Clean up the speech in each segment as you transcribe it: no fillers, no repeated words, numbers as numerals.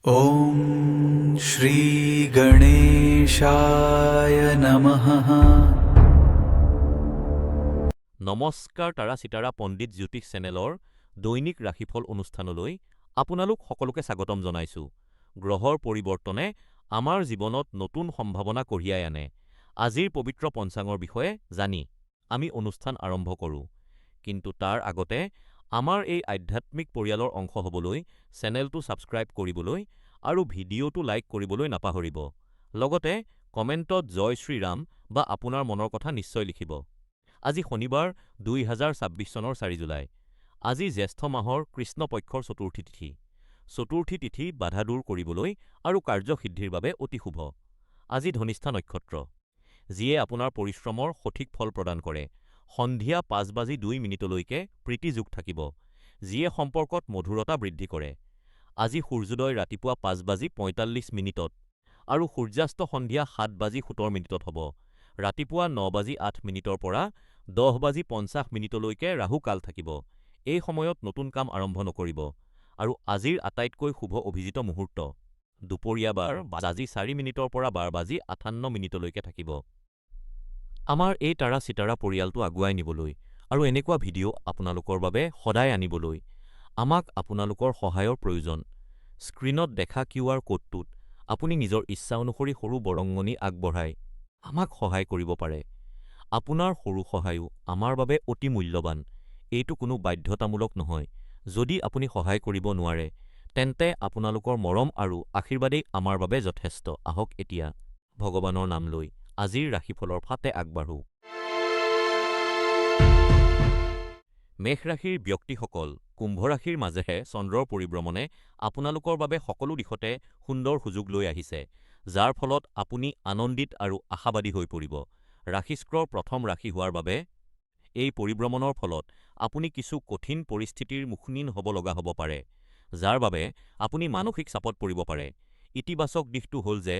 ॐ श्रीगणेशाय नमः। নমস্কাৰ তাৰা চিতাৰা পণ্ডিত জ্যোতিষ চেনেলৰ দৈনিক ৰাশিফল অনুষ্ঠানলৈ আপোনালোক সকলোকে স্বাগতম জনাইছো। গ্ৰহৰ পৰিৱৰ্তনে আমাৰ জীৱনত নতুন সম্ভাৱনা কঢ়িয়াই আনে। আজিৰ পবিত্ৰ পঞ্চাঙৰ বিষয়ে জানি আমি অনুষ্ঠান আৰম্ভ কৰোঁ। কিন্তু তাৰ আগতে আমাৰ এই আধ্যাত্মিক পৰিয়ালৰ অংশ হ'বলৈ চেনেলটো ছাবস্ক্ৰাইব কৰিবলৈ আৰু ভিডিঅ'টো লাইক কৰিবলৈ নাপাহৰিব। লগতে কমেণ্টত জয় শ্ৰীৰাম বা আপোনাৰ মনৰ কথা নিশ্চয় লিখিব। আজি শনিবাৰ ২০২৬ চনৰ ৪ জুলাই। আজি জ্যেষ্ঠ মাহৰ কৃষ্ণপক্ষৰ চতুৰ্থী তিথি। চতুৰ্থী তিথি বাধা দূৰ কৰিবলৈ আৰু কাৰ্যসিদ্ধিৰ বাবে অতি শুভ। আজি ধনিষ্ঠা নক্ষত্ৰ, যিয়ে আপোনাৰ পৰিশ্ৰমৰ সঠিক ফল প্ৰদান কৰে। সন্ধিয়া ৫:০২ প্ৰীতিযোগ থাকিব, যিয়ে সম্পৰ্কত মধুৰতা বৃদ্ধি কৰে। আজি সূৰ্যোদয় ৰাতিপুৱা ৫:৪৫ আৰু সূৰ্যাস্ত সন্ধিয়া ৭:১৭ হ'ব। ৰাতিপুৱা ৯:০৮ পৰা ১০:৫০ ৰাহু কাল থাকিব। এই সময়ত নতুন কাম আৰম্ভ নকৰিব। আৰু আজিৰ আটাইতকৈ শুভ অভিজিত মুহূৰ্ত দুপৰীয়া ১২:০৪ পৰা ১২:৫৮ থাকিব। আমাৰ এই তাৰা চিতাৰা পৰিয়ালটো আগুৱাই নিবলৈ আৰু এনেকুৱা ভিডিঅ' আপোনালোকৰ বাবে সদায় আনিবলৈ আমাক আপোনালোকৰ সহায়ৰ প্ৰয়োজন। স্ক্ৰীনত দেখা QR কোডটোত আপুনি নিজৰ ইচ্ছা অনুসৰি সৰু বৰঙণি আগবঢ়াই আমাক সহায় কৰিব পাৰে। আপোনাৰ সৰু সহায়ো আমাৰ বাবে অতি মূল্যৱান। এইটো কোনো বাধ্যতামূলক নহয়। যদি আপুনি সহায় কৰিব নোৱাৰে, তেন্তে আপোনালোকৰ মৰম আৰু আশীৰ্বাদেই আমাৰ বাবে যথেষ্ট। আহক এতিয়া ভগৱানৰ নাম লৈ আজিৰ ৰাশিফলৰ ফাটে আগবাঢ়ো। মেষ ৰাশিৰ ব্যক্তিসকল, কুম্ভ ৰাশিৰ মাজেৰে চন্দ্ৰৰ পৰিভ্ৰমণে আপোনালোকৰ বাবে সকলো দিশতে সুন্দৰ সুযোগ লৈ আহিছে, যাৰ ফলত আপুনি আনন্দিত আৰু আশাবাদী হৈ পৰিব। ৰাশিচক্ৰৰ প্ৰথম ৰাশি হোৱাৰ বাবে এই পৰিভ্ৰমণৰ ফলত আপুনি কিছু কঠিন পৰিস্থিতিৰ মুখীন হ'ব লগা হ'ব পাৰে, যাৰ বাবে আপুনি মানসিক চাপত পৰিব পাৰে। ইতিবাচক দিশটো হ'ল যে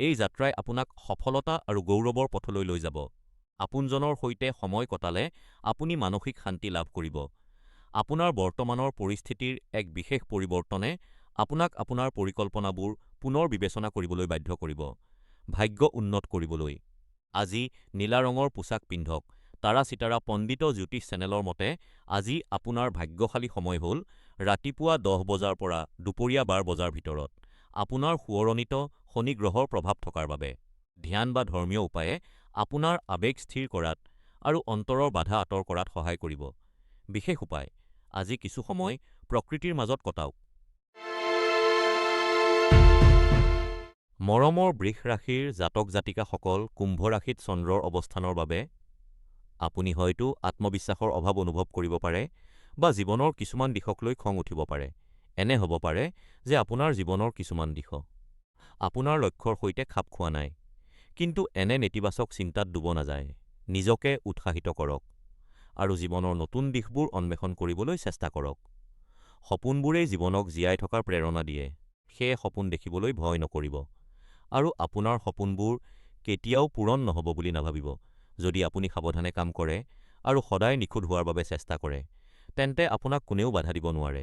এই যাত্ৰাই আপোনাক সফলতা আৰু গৌৰৱৰ পথলৈ লৈ যাব। আপোনজনৰ সৈতে সময় কটালে আপুনি মানসিক শান্তি লাভ কৰিব। আপোনাৰ বৰ্তমানৰ পৰিস্থিতিৰ এক বিশেষ পৰিৱৰ্তনে আপোনাক আপোনাৰ পৰিকল্পনাবোৰ পুনৰ বিবেচনা কৰিবলৈ বাধ্য কৰিব। ভাগ্য উন্নত কৰিবলৈ আজি নীলা ৰঙৰ পোছাক পিন্ধক। তাৰা চিতাৰা পণ্ডিত জ্যোতিষ চেনেলৰ মতে আজি আপোনাৰ ভাগ্যশালী সময় হ'ল ৰাতিপুৱা ১০ বজাৰ পৰা দুপৰীয়া ১২ বজাৰ ভিতৰত। আপোনাৰ সোঁৱৰণিত শনি গ্ৰহৰ প্ৰভাৱ থকাৰ বাবে ধ্যান বা ধৰ্মীয় উপায়ে আপোনাৰ আৱেগ স্থিৰ কৰাত আৰু অন্তৰৰ বাধা আঁতৰ কৰাত সহায় কৰিব। বিশেষ উপায়, আজি কিছু সময় প্ৰকৃতিৰ মাজত কটাওক। মৰমৰ বৃষ ৰাশিৰ জাতক জাতিকাসকল, কুম্ভ ৰাশিত চন্দ্ৰৰ অৱস্থানৰ বাবে আপুনি হয়তো আত্মবিশ্বাসৰ অভাৱ অনুভৱ কৰিব পাৰে বা জীৱনৰ কিছুমান দিশক লৈ খং উঠিব পাৰে। এনে হ'ব পাৰে যে আপোনাৰ জীৱনৰ কিছুমান দিশ আপোনাৰ লক্ষ্যৰ সৈতে খাপ খোৱা নাই। কিন্তু এনে নেতিবাচক চিন্তাত ডুব নাযায়। নিজকে উৎসাহিত কৰক আৰু জীৱনৰ নতুন দিশবোৰ অন্বেষণ কৰিবলৈ চেষ্টা কৰক। সপোনবোৰেই জীৱনক জীয়াই থকাৰ প্ৰেৰণা দিয়ে। সেয়ে সপোন দেখিবলৈ ভয় নকৰিব আৰু আপোনাৰ সপোনবোৰ কেতিয়াও পূৰণ নহ'ব বুলি নাভাবিব। যদি আপুনি সাৱধানে কাম কৰে আৰু সদায় নিখুঁত হোৱাৰ বাবে চেষ্টা কৰে, তেন্তে আপোনাক কোনেও বাধা দিব নোৱাৰে।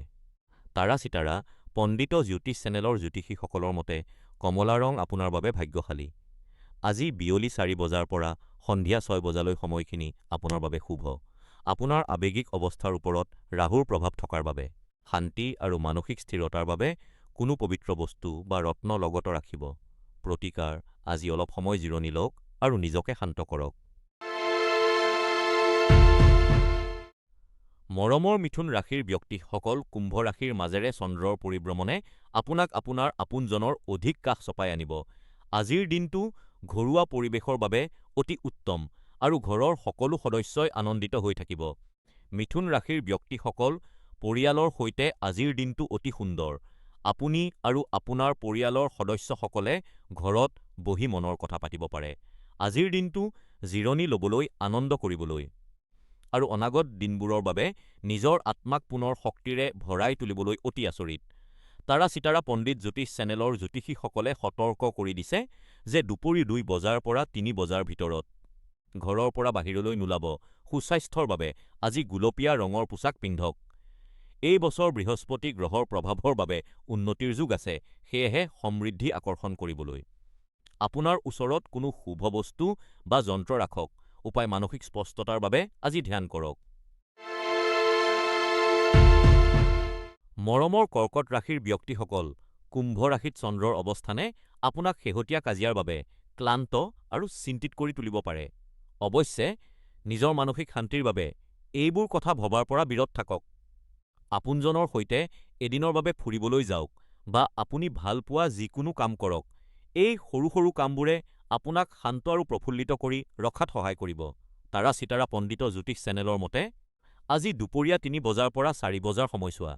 তাৰা চিতাৰা পণ্ডিত জ্যোতিষ চেনেলৰ জ্যোতিষীসকলৰ মতে কমলা ৰং আপোনাৰ বাবে ভাগ্যশালী। আজি বিয়লি ৪ বজাৰ পৰা সন্ধিয়া ৬ বজালৈ সময়খিনি আপোনাৰ বাবে শুভ। আপোনাৰ আৱেগিক অৱস্থাৰ ওপৰত ৰাহুৰ প্ৰভাৱ থকাৰ বাবে শান্তি আৰু মানসিক স্থিৰতাৰ বাবে কোনো পবিত্ৰ বস্তু বা ৰত্ন লগত ৰাখিব। প্ৰতিকাৰ, আজি অলপ সময় জিৰণি লওক আৰু নিজকে শান্ত কৰক। মৰমৰ মিথুন ৰাশিৰ ব্যক্তিসকল, কুম্ভ ৰাশিৰ মাজেৰে চন্দ্ৰৰ পৰিভ্ৰমণে আপোনাক আপোনাৰ আপোনজনৰ অধিক কাষ চপাই আনিব। আজিৰ দিনটো ঘৰুৱা পৰিৱেশৰ বাবে অতি উত্তম আৰু ঘৰৰ সকলো সদস্যই আনন্দিত হৈ থাকিব। মিথুন ৰাশিৰ ব্যক্তিসকল, পৰিয়ালৰ সৈতে আজিৰ দিনটো অতি সুন্দৰ। আপুনি আৰু আপোনাৰ পৰিয়ালৰ সদস্যসকলে ঘৰত বহি মনৰ কথা পাতিব পাৰে। আজিৰ দিনটো জিৰণি ল'বলৈ, আনন্দ কৰিবলৈ আৰু অনাগত দিনবোৰৰ বাবে নিজৰ আত্মাক পুনৰ শক্তিৰে ভৰাই তুলিবলৈ অতি আচৰিত। তাৰা চিতাৰা পণ্ডিত জ্যোতিষ চেনেলৰ জ্যোতিষীসকলে সতৰ্ক কৰি দিছে যে দুপৰীয়া ২ বজাৰ পৰা ৩ বজাৰ ভিতৰত ঘৰৰ পৰা বাহিৰলৈ নোলাব। সুস্বাস্থ্যৰ বাবে আজি গুলপীয়া ৰঙৰ পোছাক পিন্ধক। এই বছৰ বৃহস্পতি গ্ৰহৰ প্ৰভাৱৰ বাবে উন্নতিৰ যোগ আছে, সেয়েহে সমৃদ্ধি আকৰ্ষণ কৰিবলৈ আপোনাৰ ওচৰত কোনো শুভ বস্তু বা যন্ত্ৰ ৰাখক। উপায় মানসিক স্পষ্টতাৰ বাবে আজি ধ্যান কৰক। মৰমৰ কৰ্কট ৰাশিৰ ব্যক্তিসকল, কুম্ভ ৰাশিত চন্দ্ৰৰ অৱস্থানে আপোনাক শেহতীয়া কাজিয়াৰ বাবে ক্লান্ত আৰু চিন্তিত কৰি তুলিব পাৰে। অৱশ্যে, নিজৰ মানসিক শান্তিৰ বাবে এইবোৰ কথা ভবাৰ পৰা বিৰত থাকক। আপোনজনৰ সৈতে এদিনৰ বাবে ফুৰিবলৈ যাওক বা আপুনি ভাল পোৱা যিকোনো কাম কৰক। এই সৰু সৰু কামবোৰে আপোনাক শান্ত আৰু প্ৰফুল্লিত কৰি ৰখাত সহায় কৰিব। তাৰা চিতাৰা পণ্ডিত জ্যোতিষ চেনেলৰ মতে, আজি দুপৰীয়া ৩ বজাৰ পৰা ৪ বজাৰ সময়ছোৱা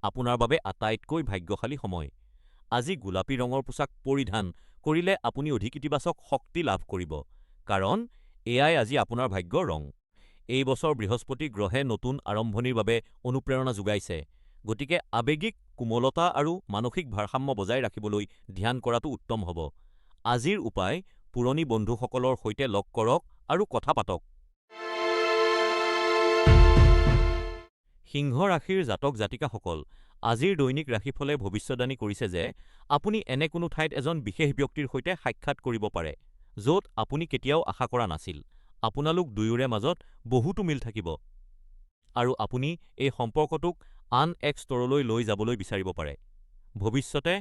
আপোনাৰ বাবে আটাইতকৈ ভাগ্যশালী সময়। আজি গোলাপী ৰঙৰ পোছাক পৰিধান কৰিলে আপুনি অধিক ইতিবাচক শক্তি লাভ কৰিব, কাৰণ এয়াই আজি আপোনাৰ ভাগ্যৰ ৰং। এই বছৰ বৃহস্পতি গ্ৰহে নতুন আৰম্ভণিৰ বাবে অনুপ্ৰেৰণা যোগাইছে, গতিকে আৱেগিক কোমলতা আৰু মানসিক ভাৰসাম্য বজাই ৰাখিবলৈ ধ্যান কৰাটো উত্তম হ'ব। আজিৰ উপায় পুৰণি বন্ধুসকলৰ সৈতে লগ কৰক আৰু কথা পাতক। সিংহ ৰাশিৰ জাতক জাতিকাসকল, আজিৰ দৈনিক ৰাশিফলে ভৱিষ্যদ্বাণী কৰিছে যে আপুনি এনে কোনো ঠাইত এজন বিশেষ ব্যক্তিৰ সৈতে সাক্ষাৎ কৰিব পাৰে য'ত আপুনি কেতিয়াও আশা কৰা নাছিল। আপোনালোক দুয়োৰে মাজত বহুতো মিল থাকিব আৰু আপুনি এই সম্পৰ্কটোক আন এক স্তৰলৈ লৈ যাবলৈ বিচাৰিব পাৰে। ভৱিষ্যতে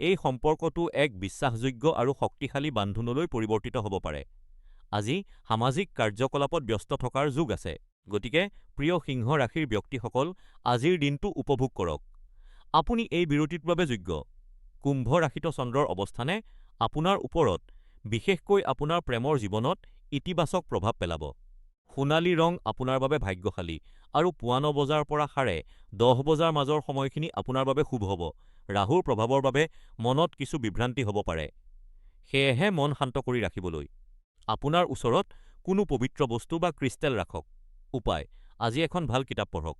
এই সম্পৰ্কটো এক বিশ্বাসযোগ্য আৰু শক্তিশালী বান্ধোনলৈ পৰিৱৰ্তিত হ'ব পাৰে। আজি সামাজিক কাৰ্যকলাপত ব্যস্ত থকাৰ যোগ আছে, গতিকে প্ৰিয় সিংহ ৰাশিৰ ব্যক্তিসকল, আজিৰ দিনটো উপভোগ কৰক। আপুনি এই বিৰতিৰ বাবে যোগ্য। কুম্ভ ৰাশিত চন্দ্ৰৰ অৱস্থানে আপোনাৰ ওপৰত, বিশেষকৈ আপোনাৰ প্ৰেমৰ জীৱনত ইতিবাচক প্ৰভাৱ পেলাব। সোণালী ৰং আপোনাৰ বাবে ভাগ্যশালী আৰু পুৱা ৯ বজাৰ পৰা 10:30 বজাৰ মাজৰ সময়খিনি আপোনাৰ বাবে শুভ হ'ব। ৰাহুৰ প্ৰভাৱৰ বাবে মনত কিছু বিভ্ৰান্তি হ'ব পাৰে, সেয়েহে মন শান্ত কৰি ৰাখিবলৈ আপোনাৰ ওচৰত কোনো পবিত্ৰ বস্তু বা ক্ৰিষ্টেল ৰাখক। উপায় আজি এখন ভাল কিতাপ পঢ়ক।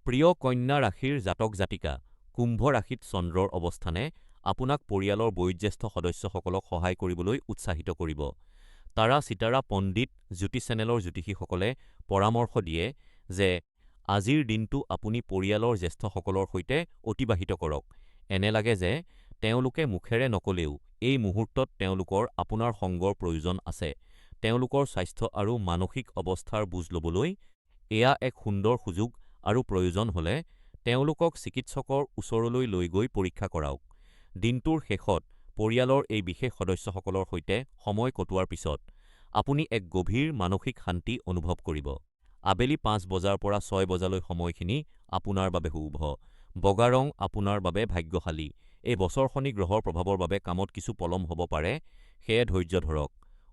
প্ৰিয় কন্যা ৰাশিৰ জাতক জাতিকা, কুম্ভ ৰাশিত চন্দ্ৰৰ অৱস্থানে আপোনাক পৰিয়ালৰ বয়োজ্যেষ্ঠ সদস্যসকলক সহায় কৰিবলৈ উৎসাহিত কৰিব। তাৰা চিতাৰা পণ্ডিত জ্যোতিষ চেনেলৰ জ্যোতিষীসকলে পৰামৰ্শ দিয়ে যে আজিৰ দিনটো আপুনি পৰিয়ালৰ জ্যেষ্ঠসকলৰ সৈতে অতিবাহিত কৰক। এনে লাগে যে তেওঁলোকে মুখেৰে নকলেও এই মুহূৰ্তত তেওঁলোকৰ আপোনাৰ সংগৰ প্ৰয়োজন আছে। তেওঁলোকৰ স্বাস্থ্য আৰু মানসিক অৱস্থাৰ বুজ ল'বলৈ এয়া এক সুন্দৰ সুযোগ আৰু প্ৰয়োজন হ'লে তেওঁলোকক চিকিৎসকৰ ওচৰলৈ লৈ গৈ পৰীক্ষা কৰাওক। দিনটোৰ শেষত পৰিয়ালৰ এই বিশেষ সদস্যসকলৰ সৈতে সময় কটোৱাৰ পিছত আপুনি এক গভীৰ মানসিক শান্তি অনুভৱ কৰিব। আবেলি ৫ বজাৰ পৰা ৬ বজালৈ সময়খিনি আপোনাৰ বাবে শুভ। বগা ৰং আপোনাৰ বাবে ভাগ্যশালী। এই বছৰ শনি গ্ৰহৰ প্ৰভাৱৰ বাবে কামত কিছু পলম হ'ব পাৰে, সেয়ে ধৈৰ্য ধৰক।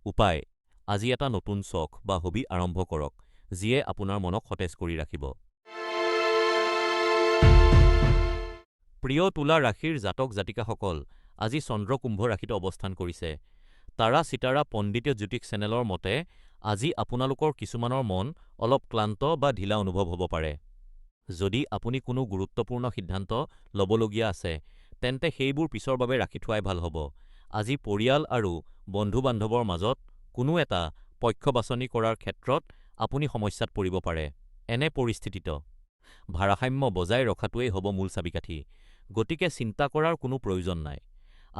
উপায় আজি এটা নতুন চখ বা হবি আৰম্ভ কৰক, যিয়ে আপোনাৰ মনক সতেজ কৰি ৰাখিব। প্ৰিয় তুলা ৰাশিৰ জাতক জাতিকাসকল, আজি চন্দ্ৰ কুম্ভ ৰাশিত অৱস্থান কৰিছে। তাৰা চিতাৰা পণ্ডিত জ্যোতিষ চেনেলৰ মতে, আজি আপোনালোকৰ কিছুমানৰ মন অলপ ক্লান্ত বা ঢিলা অনুভৱ হ'ব পাৰে। যদি আপুনি কোনো গুৰুত্বপূৰ্ণ সিদ্ধান্ত ল'বলগীয়া আছে, তেন্তে সেইবোৰ পিছৰ বাবে ৰাখি থোৱাই ভাল হ'ব। আজি পৰিয়াল আৰু বন্ধু-বান্ধৱৰ মাজত কোনো এটা পক্ষ বাছনি কৰাৰ ক্ষেত্ৰত আপুনি সমস্যাত পৰিব পাৰে। এনে পৰিস্থিতিত ভাৰসাম্য বজাই ৰখাটোৱেই হ'ব মূল চাবিকাঠি, গতিকে চিন্তা কৰাৰ কোনো প্ৰয়োজন নাই।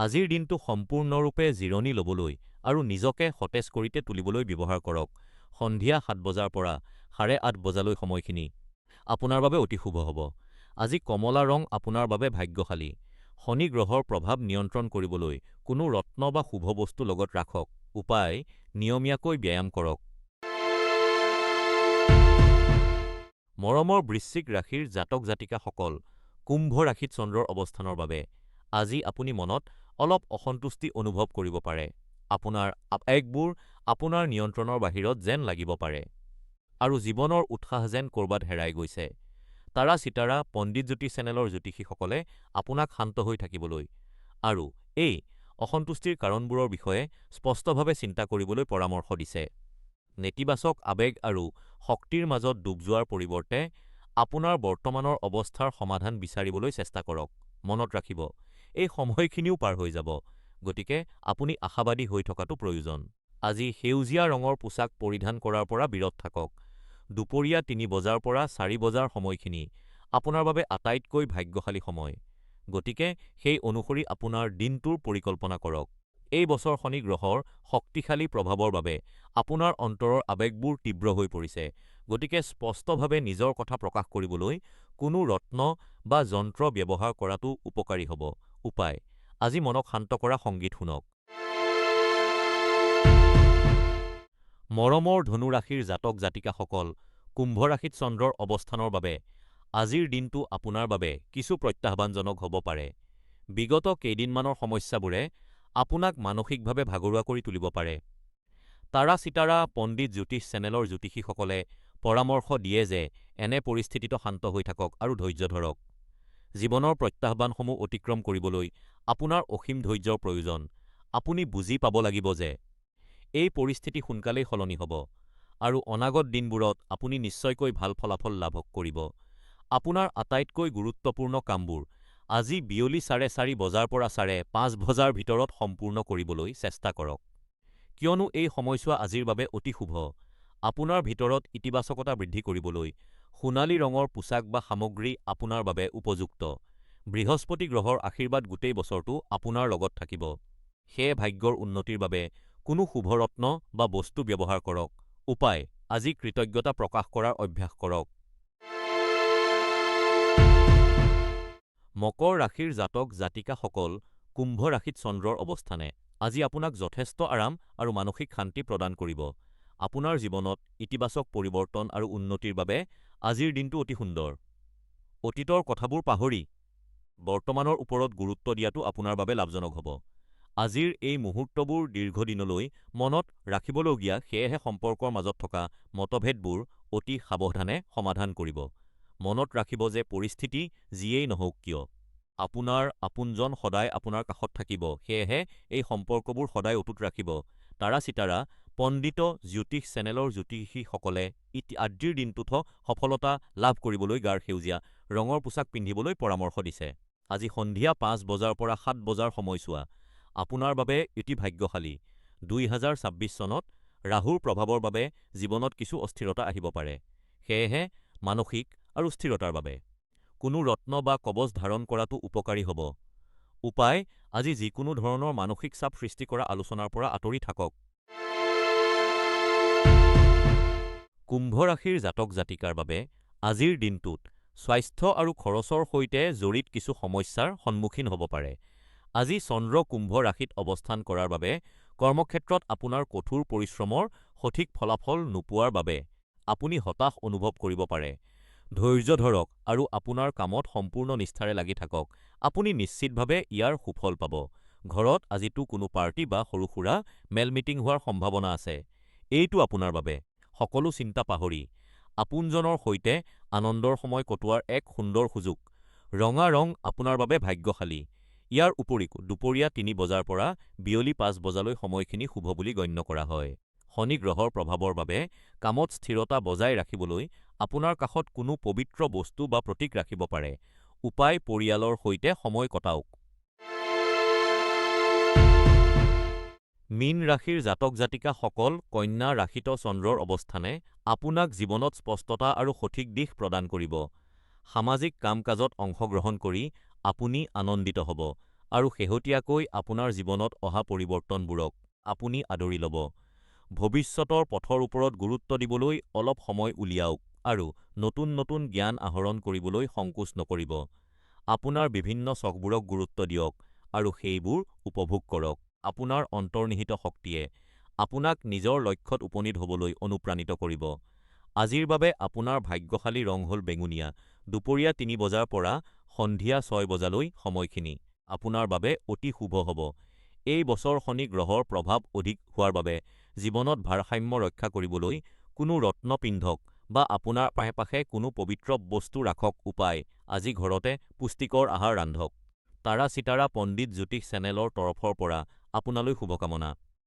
আজিৰ দিনটো সম্পূৰ্ণৰূপে জিৰণি ল'বলৈ আৰু নিজকে সতেজ কৰিতে তুলিবলৈ ব্যৱহাৰ কৰক। সন্ধিয়া ৭ বজাৰ পৰা ৮:৩০ বজালৈ সময়খিনি আপোনাৰ বাবে অতি শুভ হ'ব। আজি কমলা ৰং আপোনাৰ বাবে ভাগ্যশালী। শনি গ্ৰহৰ প্ৰভাৱ নিয়ন্ত্ৰণ কৰিবলৈ কোনো ৰত্ন বা শুভ বস্তু লগত ৰাখক। উপায় নিয়মীয়াকৈ ব্যায়াম কৰক। মৰমৰ বৃশ্চিক ৰাশিৰ জাতক জাতিকাসকল, কুম্ভ ৰাশিত চন্দ্ৰৰ অৱস্থানৰ বাবে আজি আপুনি মনত অলপ অসন্তুষ্টি অনুভৱ কৰিব পাৰে। আপোনাৰ আৱেগবোৰ আপোনাৰ নিয়ন্ত্ৰণৰ বাহিৰত যেন লাগিব পাৰে আৰু জীৱনৰ উৎসাহ যেন ক'ৰবাত হেৰাই গৈছে। তাৰা চিতাৰা পণ্ডিত জ্যোতিষ চেনেলৰ জ্যোতিষীসকলে আপোনাক শান্ত হৈ থাকিবলৈ আৰু এই অসন্তুষ্টিৰ কাৰণবোৰৰ বিষয়ে স্পষ্টভাৱে চিন্তা কৰিবলৈ পৰামৰ্শ দিছে। নেতিবাচক আৱেগ আৰু শক্তিৰ মাজত ডুব যোৱাৰ পৰিৱৰ্তে আপোনাৰ বৰ্তমানৰ অৱস্থাৰ সমাধান বিচাৰিবলৈ চেষ্টা কৰক। মনত ৰাখিব, এই সময়খিনিও পাৰ হৈ যাব, গতিকে আপুনি আশাবাদী হৈ থকাটো প্ৰয়োজন। আজি সেউজীয়া ৰঙৰ পোছাক পৰিধান কৰাৰ পৰা বিৰত থাকক। দুপৰীয়া ৩ বজাৰ পৰা ৪ বজাৰ সময়খিনি আপোনাৰ বাবে আটাইতকৈ ভাগ্যশালী সময়, গতিকে সেই অনুসৰি আপোনাৰ দিনটোৰ পৰিকল্পনা কৰক। এই বছৰ শনি গ্ৰহৰ শক্তিশালী প্ৰভাৱৰ বাবে আপোনাৰ অন্তৰৰ আৱেগবোৰ তীব্ৰ হৈ পৰিছে, গতিকে স্পষ্টভাৱে নিজৰ কথা প্ৰকাশ কৰিবলৈ কোনো ৰত্ন বা যন্ত্ৰ ব্যৱহাৰ কৰাটো উপকাৰী হ'ব। উপায়: আজি মনক শান্ত কৰা সংগীত শুনক। মৰমৰ ধনু ৰাশিৰ জাতক জাতিকাসকল, কুম্ভ ৰাশিত চন্দ্ৰৰ অৱস্থানৰ বাবে আজিৰ দিনটো আপোনাৰ বাবে কিছু প্ৰত্যাহ্বানজনক হ'ব পাৰে। বিগত কেইদিনমানৰ সমস্যাবোৰে আপোনাক মানসিকভাৱে ভাগৰুৱা কৰি তুলিব পাৰে। তাৰা চিতাৰা পণ্ডিত জ্যোতিষ চেনেলৰ জ্যোতিষীসকলে পৰামৰ্শ দিয়ে যে এনে পৰিস্থিতিত শান্ত হৈ থাকক আৰু ধৈৰ্য ধৰক। জীৱনৰ প্ৰত্যাহ্বানসমূহ অতিক্ৰম কৰিবলৈ আপোনাৰ অসীম ধৈৰ্যৰ প্ৰয়োজন। আপুনি বুজি পাব লাগিব যে এই পৰিস্থিতি সোনকালেই সলনি হ'ব, আৰু অনাগত দিনবোৰত আপুনি নিশ্চয়কৈ ভাল ফলাফল লাভ কৰিব। আপোনাৰ আটাইতকৈ গুৰুত্বপূৰ্ণ কামবোৰ আজি বিয়লি ৪:৩০ বজাৰ পৰা ৫:৩০ বজাৰ ভিতৰত সম্পূৰ্ণ কৰিবলৈ চেষ্টা কৰক, কিয়নো এই সময়ছোৱা আজিৰ বাবে অতি শুভ। আপোনাৰ ভিতৰত ইতিবাচকতা বৃদ্ধি কৰিবলৈ সোণালী ৰঙৰ পোচাক বা সামগ্ৰী আপোনাৰ বাবে উপযুক্ত। বৃহস্পতি গ্ৰহৰ আশীৰ্বাদ গোটেই বছৰটো আপোনাৰ লগত থাকিব। সেয়ে ভাগ্যৰ উন্নতিৰ বাবে কোনো শুভৰত্ন বা বস্তু ব্যৱহাৰ কৰক। উপায়: আজি কৃতজ্ঞতা প্ৰকাশ কৰাৰ অভ্যাস কৰক। মকৰ ৰাশিৰ জাতক জাতিকাসকল, কুম্ভ ৰাশিত চন্দ্ৰৰ অৱস্থানে আজি আপোনাক যথেষ্ট আৰাম আৰু মানসিক শান্তি প্ৰদান কৰিব। আপোনাৰ জীৱনত ইতিবাচক পৰিৱৰ্তন আৰু উন্নতিৰ বাবে আজিৰ দিনটো অতি সুন্দৰ। অতীতৰ কথাবোৰ পাহৰি বৰ্তমানৰ ওপৰত গুৰুত্ব দিয়াটো আপোনাৰ বাবে লাভজনক হ'ব। আজিৰ এই মুহূৰ্তবোৰ দীৰ্ঘদিনলৈ মনত ৰাখিবলগীয়া, সেয়েহে সম্পৰ্কৰ মাজত থকা মতভেদবোৰ অতি সাৱধানে সমাধান কৰিব। মনত ৰাখিব যে পৰিস্থিতি যিয়েই নহওক কিয়, আপোনাৰ আপোনজন সদায় আপোনাৰ কাষত থাকিব, সেয়েহে এই সম্পৰ্কবোৰ সদায় অটুট ৰাখিব। তাৰা চিতাৰা পণ্ডিত জ্যোতিষ চেনেলৰ জ্যোতিষীসকলে আজিৰ দিনটোত সফলতা লাভ কৰিবলৈ গাঢ় সেউজীয়া ৰঙৰ পোচাক পিন্ধিবলৈ পৰামৰ্শ দিছে। আজি সন্ধিয়া ৫ বজাৰ পৰা ৭ বজাৰ সময়ছোৱা আপোনাৰ বাবে অতি ভাগ্যশালী। ২০২৬ চনত ৰাহুৰ প্ৰভাৱৰ বাবে জীৱনত কিছু অস্থিৰতা আহিব পাৰে, সেয়েহে মানসিক আৰু স্থিৰতাৰ বাবে কোনো ৰত্ন বা কৱচ ধাৰণ কৰাটো উপকাৰী হ'ব। উপায়: আজি যিকোনো ধৰণৰ মানসিক চাপ সৃষ্টি কৰা আলোচনাৰ পৰা আঁতৰি থাকক। কুম্ভ ৰাশিৰ জাতক জাতিকাৰ বাবে আজিৰ দিনটোত স্বাস্থ্য আৰু খৰচৰ সৈতে জড়িত কিছু সমস্যাৰ সন্মুখীন হ'ব পাৰে। আজি চন্দ্ৰ কুম্ভ ৰাশিত অৱস্থান কৰাৰ বাবে কৰ্মক্ষেত্ৰত আপোনাৰ কঠোৰ পৰিশ্ৰমৰ সঠিক ফলাফল নোপোৱাৰ বাবে আপুনি হতাশ অনুভৱ কৰিব পাৰে। ধৈৰ্য ধৰক আৰু আপোনাৰ কামত সম্পূৰ্ণ নিষ্ঠাৰে লাগি থাকক। আপুনি নিশ্চিতভাৱে ইয়াৰ সুফল পাব। ঘৰত আজিতো কোনো পাৰ্টি বা সৰু-সুৰা মেল-মিটিং হোৱাৰ সম্ভাৱনা আছে। এইটো আপোনাৰ বাবে সকলো চিন্তা পাহৰি আপোনজনৰ সৈতে আনন্দৰ সময় কটোৱাৰ এক সুন্দৰ সুযোগ। ৰঙা ৰং আপোনাৰ বাবে ভাগ্যশালী। ইয়াৰ উপৰিও দুপৰীয়া ৩ বজাৰ পৰা বিয়লি ৫ বজালৈ সময়খিনি শুভ বুলি গণ্য কৰা হয়। শনি গ্ৰহৰ প্ৰভাৱৰ বাবে কামত স্থিৰতা বজাই ৰাখিবলৈ আপোনাৰ কাষত কোনো পবিত্ৰ বস্তু বা প্ৰতীক ৰাখিব পাৰে। উপায়: পৰিয়ালৰ সৈতে সময় কটাওক। মীন ৰাশিৰ জাতক জাতিকাসকল, কন্যা ৰাশিত চন্দ্ৰৰ অৱস্থানে আপোনাক জীৱনত স্পষ্টতা আৰু সঠিক দিশ প্ৰদান কৰিব। সামাজিক কাম-কাজত অংশগ্ৰহণ কৰি আপুনি আনন্দিত হ'ব, আৰু শেহতীয়াকৈ আপোনাৰ জীৱনত অহা পৰিৱৰ্তনবোৰক আপুনি আদৰি ল'ব। ভৱিষ্যতৰ পথৰ ওপৰত গুৰুত্ব দিবলৈ অলপ সময় উলিয়াওক আৰু নতুন নতুন জ্ঞান আহৰণ কৰিবলৈ সংকোচ নকৰিব। আপোনাৰ বিভিন্ন চখবোৰক গুৰুত্ব দিয়ক আৰু সেইবোৰ উপভোগ কৰক। আপোনাৰ অন্তৰ্নিহিত শক্তিয়ে আপোনাক নিজৰ লক্ষ্যত উপনীত হ'বলৈ অনুপ্ৰাণিত কৰিব। আজিৰ বাবে আপোনাৰ ভাগ্যশালী ৰং হ'ল বেঙুনীয়া। দুপৰীয়া ৩ বজাৰ পৰা সন্ধিয়া ৬ বজালৈ সময়খিনি আপোনাৰ বাবে অতি শুভ হ'ব। এই বছৰ শনি গ্ৰহৰ প্ৰভাৱ অধিক হোৱাৰ বাবে জীৱনত ভাৰসাম্য ৰক্ষা কৰিবলৈ কোনো ৰত্ন পিন্ধক বা আপোনাৰ আশে-পাশে কোনো পবিত্ৰ বস্তু ৰাখক। উপায়: আজি ঘৰতে পুষ্টিকৰ আহাৰ ৰান্ধক। তাৰা চিতাৰা পণ্ডিত জ্যোতিষ চেনেলৰ তৰফৰ পৰা আপোনালৈ শুভকামনা।